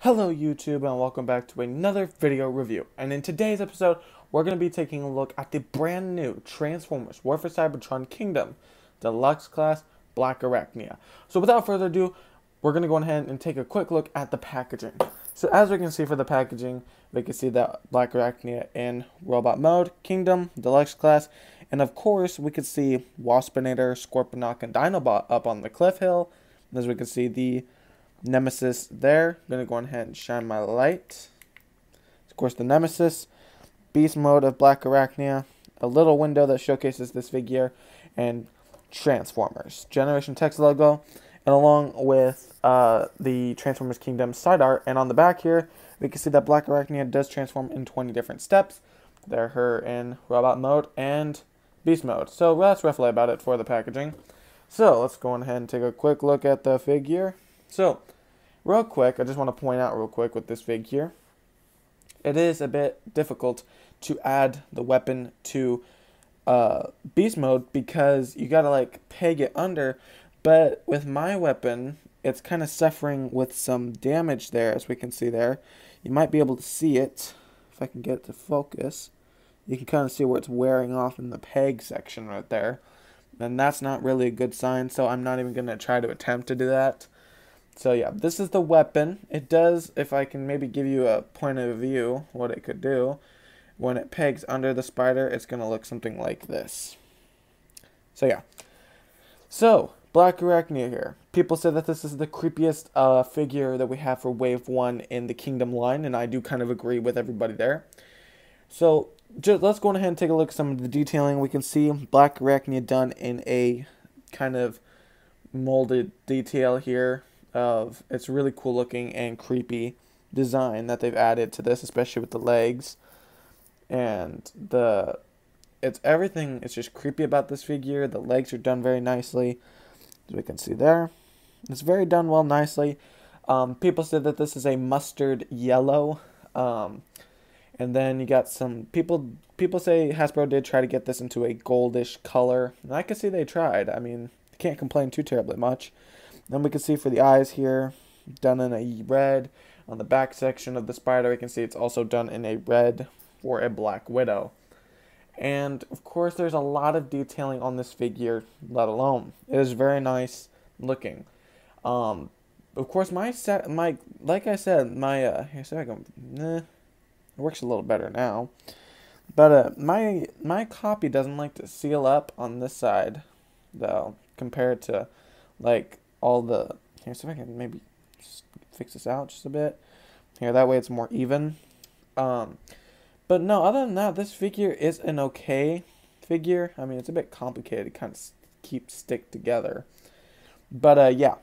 Hello YouTube and welcome back to another video review. And in today's episode, we're going to be taking a look at the brand new Transformers War for Cybertron Kingdom Deluxe class BLACLARACHNIA. So without further ado, we're going to go ahead and take a quick look at the packaging. So as we can see for the packaging, we can see that BLACLARACHNIA in robot mode, Kingdom, Deluxe class, and of course we could see Waspinator, Scorponok, and Dinobot up on the cliff hill. As we can see the Nemesis there. I'm going to go ahead and shine my light. Of course, the Nemesis, Beast Mode of BLACLARACHNIA, a little window that showcases this figure, and Transformers. Generation Text logo, and along with the Transformers Kingdom side art. And on the back here, we can see that BLACLARACHNIA does transform in 20 different steps. They're her in robot mode and beast mode. So that's roughly about it for the packaging. So let's go ahead and take a quick look at the figure. So, real quick, I just want to point out real quick with this figure, it is a bit difficult to add the weapon to beast mode because you gotta like peg it under, but with my weapon, it's kind of suffering with some damage there, as we can see there. You might be able to see it, if I can get it to focus. You can kind of see where it's wearing off in the peg section right there, and that's not really a good sign, so I'm not even going to try to attempt to do that. So yeah, this is the weapon. It does, if I can maybe give you a point of view, what it could do. When it pegs under the spider, it's going to look something like this. So yeah. So, BLACLARACHNIA here. People say that this is the creepiest figure that we have for Wave 1 in the Kingdom line, and I do kind of agree with everybody there. So, let's go ahead and take a look at some of the detailing. We can see BLACLARACHNIA done in a kind of molded detail here. It's really cool looking and creepy design that they've added to this, especially with the legs, and everything is just creepy about this figure. The legs are done very nicely, as we can see there. It's very done well, nicely. People said that this is a mustard yellow, and then you got some people say Hasbro did try to get this into a goldish color, and I can see they tried. I mean, can't complain too terribly much. Then we can see for the eyes here, done in a red. On the back section of the spider, we can see it's also done in a red for a Black Widow. And, of course, there's a lot of detailing on this figure, let alone. It is very nice looking. Of course, like I said, here, so I can, it works a little better now. But, my copy doesn't like to seal up on this side, though, compared to, like, all the, here, so if I can maybe fix this out just a bit. Here, that way it's more even. But no, other than that, this figure is an okay figure. I mean, it's a bit complicated to kind of stick together. But yeah,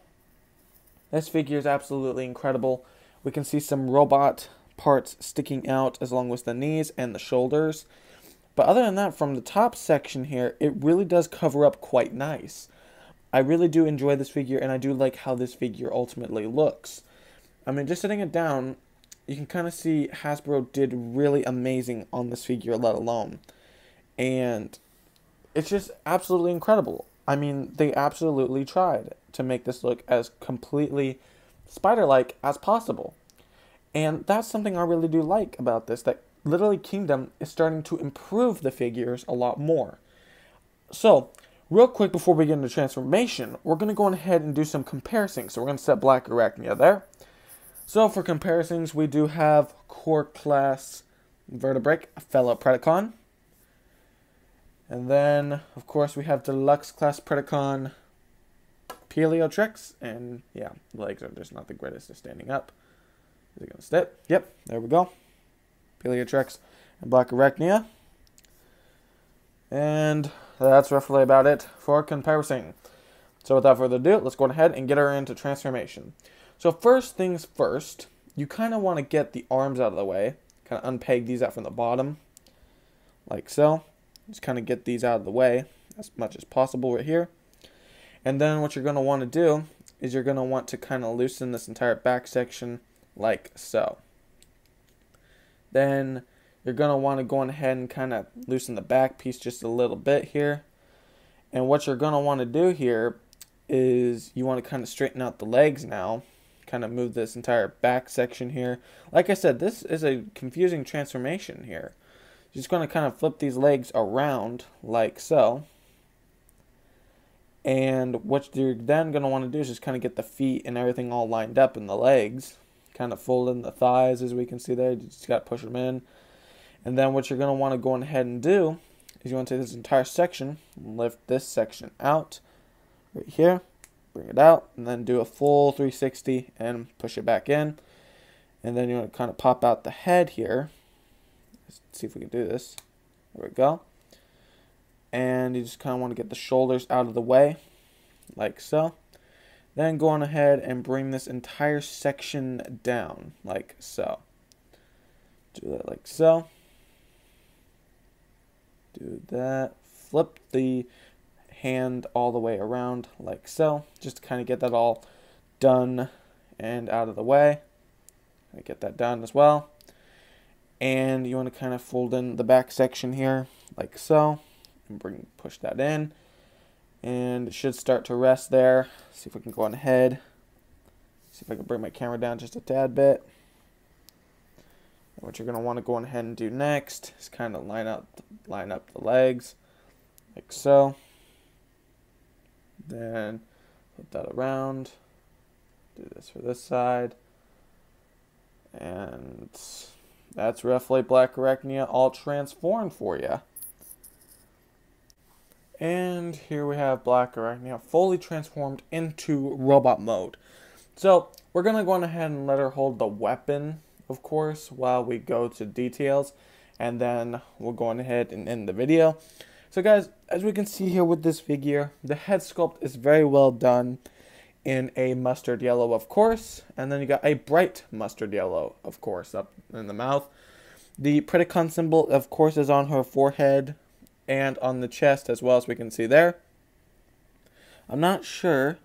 this figure is absolutely incredible. We can see some robot parts sticking out as long as the knees and the shoulders. But other than that, from the top section here, it really does cover up quite nice. I really do enjoy this figure, and I do like how this figure ultimately looks. I mean, just setting it down, you can kind of see Hasbro did really amazing on this figure, let alone. And it's just absolutely incredible. I mean, they absolutely tried to make this look as completely spider-like as possible. And that's something I really do like about this, that literally Kingdom is starting to improve the figures a lot more. So, real quick before we get into transformation, we're going to go ahead and do some comparisons. So we're going to set BLACLARACHNIA there. So for comparisons, we do have Core Class Vertebrate, a fellow Predacon. And then, of course, we have Deluxe Class Predacon Peleotrix. And yeah, the legs are just not the greatest at standing up. Is it going to sit? Yep, there we go. Peleotrix and BLACLARACHNIA. And that's roughly about it for comparison. So without further ado, let's go ahead and get her into transformation. So first things first, you kind of want to get the arms out of the way. Kind of unpeg these out from the bottom, like so. Just kind of get these out of the way as much as possible right here. And then what you're going to want to do is you're going to want to kind of loosen this entire back section like so. Then you're going to want to go ahead and kind of loosen the back piece just a little bit here. And what you're going to want to do here is you want to kind of straighten out the legs now. kind of move this entire back section here. Like I said, this is a confusing transformation here. Just going to kind of flip these legs around like so. And what you're then going to want to do is just kind of get the feet and everything all lined up in the legs. Kind of fold in the thighs, as we can see there. You just got to push them in. And then what you're going to want to go ahead and do is you want to take this entire section, lift this section out right here, bring it out, and then do a full 360 and push it back in. And then you want to kind of pop out the head here. Let's see if we can do this. There we go. And you just kind of want to get the shoulders out of the way, like so. Then go on ahead and bring this entire section down, like so. Do that like so. Do that. Flip the hand all the way around like so. Just to kind of get that all done and out of the way. Get that done as well. And you want to kind of fold in the back section here like so. And push that in. And it should start to rest there. See if we can go on ahead. See if I can bring my camera down just a tad bit. What you're going to want to go on ahead and do next is kind of line up the legs like so. Then flip that around. Do this for this side. And that's roughly BLACLARACHNIA all transformed for you. And here we have BLACLARACHNIA fully transformed into robot mode. So we're going to go on ahead and let her hold the weapon, of course, while we go to details, and then we'll go on ahead and end the video. So guys, as we can see here with this figure, the head sculpt is very well done in a mustard yellow, of course, and then you got a bright mustard yellow, of course, up in the mouth. The Predacon symbol, of course, is on her forehead and on the chest as well, as we can see there. I'm not sure.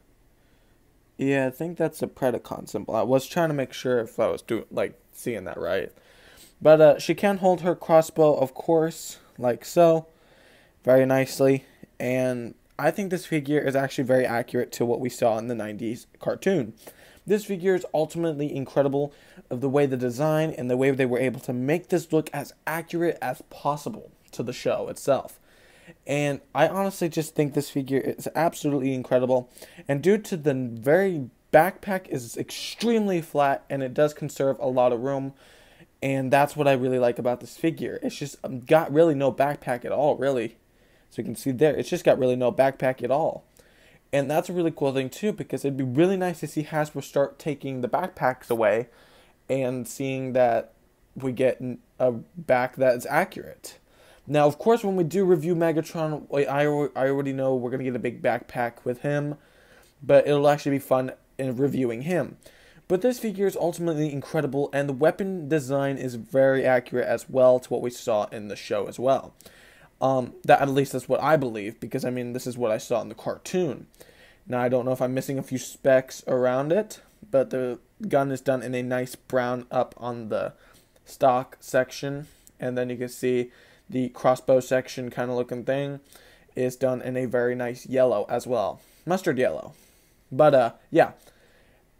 Yeah, I think that's a Predacon symbol. I was trying to make sure if I was seeing that right. But she can hold her crossbow, of course, like so, very nicely. And I think this figure is actually very accurate to what we saw in the 90s cartoon. This figure is ultimately incredible of the way the design and the way they were able to make this look as accurate as possible to the show itself. And I honestly just think this figure is absolutely incredible. And due to the very backpack is extremely flat and it does conserve a lot of room. And that's what I really like about this figure. It's just got really no backpack at all, really. So you can see there, it's just got really no backpack at all. And that's a really cool thing too, because it'd be really nice to see Hasbro start taking the backpacks away and seeing that we get a back that is accurate. Now, of course, when we do review Megatron, I already know we're going to get a big backpack with him, but it'll actually be fun in reviewing him. But this figure is ultimately incredible, and the weapon design is very accurate as well to what we saw in the show as well. At least that's what I believe, because, I mean, this is what I saw in the cartoon. Now, I don't know if I'm missing a few specs around it, but the gun is done in a nice brown up on the stock section, and then you can see the crossbow section kind of looking thing is done in a very nice yellow as well. Mustard yellow. But, yeah.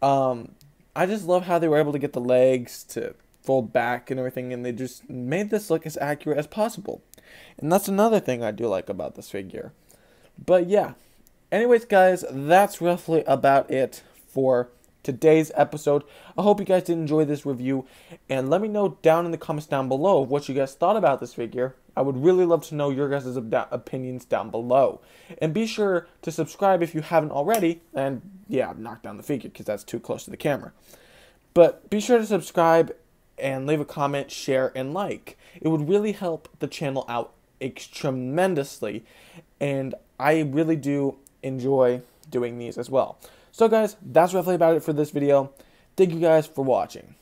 I just love how they were able to get the legs to fold back and everything, and they just made this look as accurate as possible. And that's another thing I do like about this figure. But, yeah. Anyways, guys, that's roughly about it for today's episode. I hope you guys did enjoy this review, and let me know down in the comments down below what you guys thought about this figure. I would really love to know your guys' opinions down below. And be sure to subscribe if you haven't already, and yeah, knock down the figure because that's too close to the camera. But be sure to subscribe and leave a comment, share, and like. It would really help the channel out tremendously, and I really do enjoy doing these as well. So guys, that's roughly about it for this video. Thank you guys for watching.